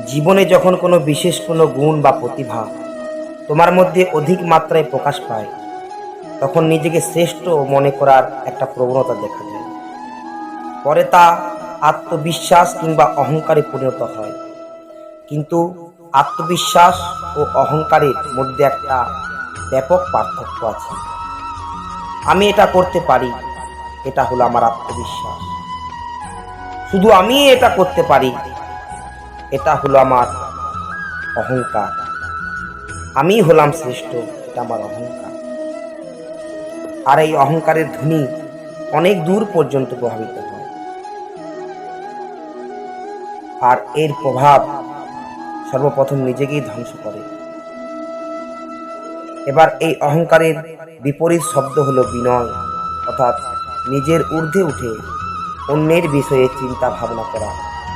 জীবনে যখন কোনো বিশেষ কোনো গুণ বা প্রতিভা তোমার মধ্যে অধিক মাত্রায় প্রকাশ পায়, তখন নিজেকে শ্রেষ্ঠ মনে করার একটা প্রবণতা দেখা যায়। পরে তা আত্মবিশ্বাস কিংবা অহংকারে পরিণত হয়। কিন্তু আত্মবিশ্বাস ও অহংকারের মধ্যে একটা ব্যাপক পার্থক্য আছে। আমি এটা করতে পারি, এটা হলো আমার আত্মবিশ্বাস। শুধু আমি এটা করতে পারি, এটা হলো আমার অহংকার। আমি হলাম শ্রেষ্ঠ, এটা আমার অহংকার। আর এই অহংকারের ধ্বনি অনেক দূর পর্যন্ত প্রভাবিত হয়। আর এর প্রভাব সর্বপ্রথম নিজেকেই ধ্বংস করে। এবার এই অহংকারের বিপরীত শব্দ হলো বিনয়, অর্থাৎ নিজের ঊর্ধ্বে উঠে অন্যের বিষয়ে চিন্তা ভাবনা করা।